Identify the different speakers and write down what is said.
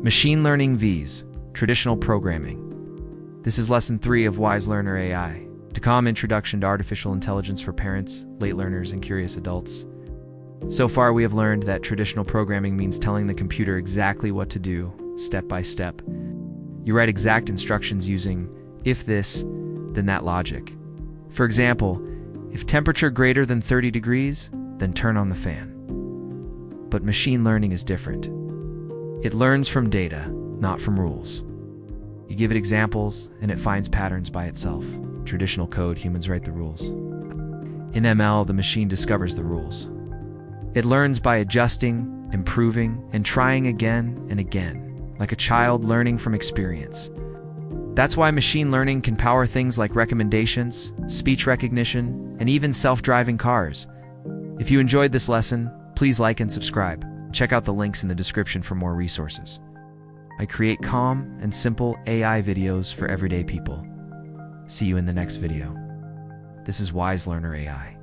Speaker 1: Machine Learning Vs, Traditional Programming. This is Lesson 3 of Wise Learner AI, a calm introduction to artificial intelligence for parents, late learners, and curious adults. So far, we have learned that traditional programming means telling the computer exactly what to do, step by step. You write exact instructions using if this, then that logic. For example, if temperature greater than 30 degrees, then turn on the fan. But machine learning is different. It learns from data, not from rules. You give it examples, and it finds patterns by itself. Traditional code, humans write the rules. In ML, the machine discovers the rules. It learns by adjusting, improving, and trying again and again, like a child learning from experience. That's why machine learning can power things like recommendations, speech recognition, and even self-driving cars. If you enjoyed this lesson, please like and subscribe. Check out the links in the description for more resources. I create calm and simple AI videos for everyday people. See you in the next video. This is Wise Learner AI.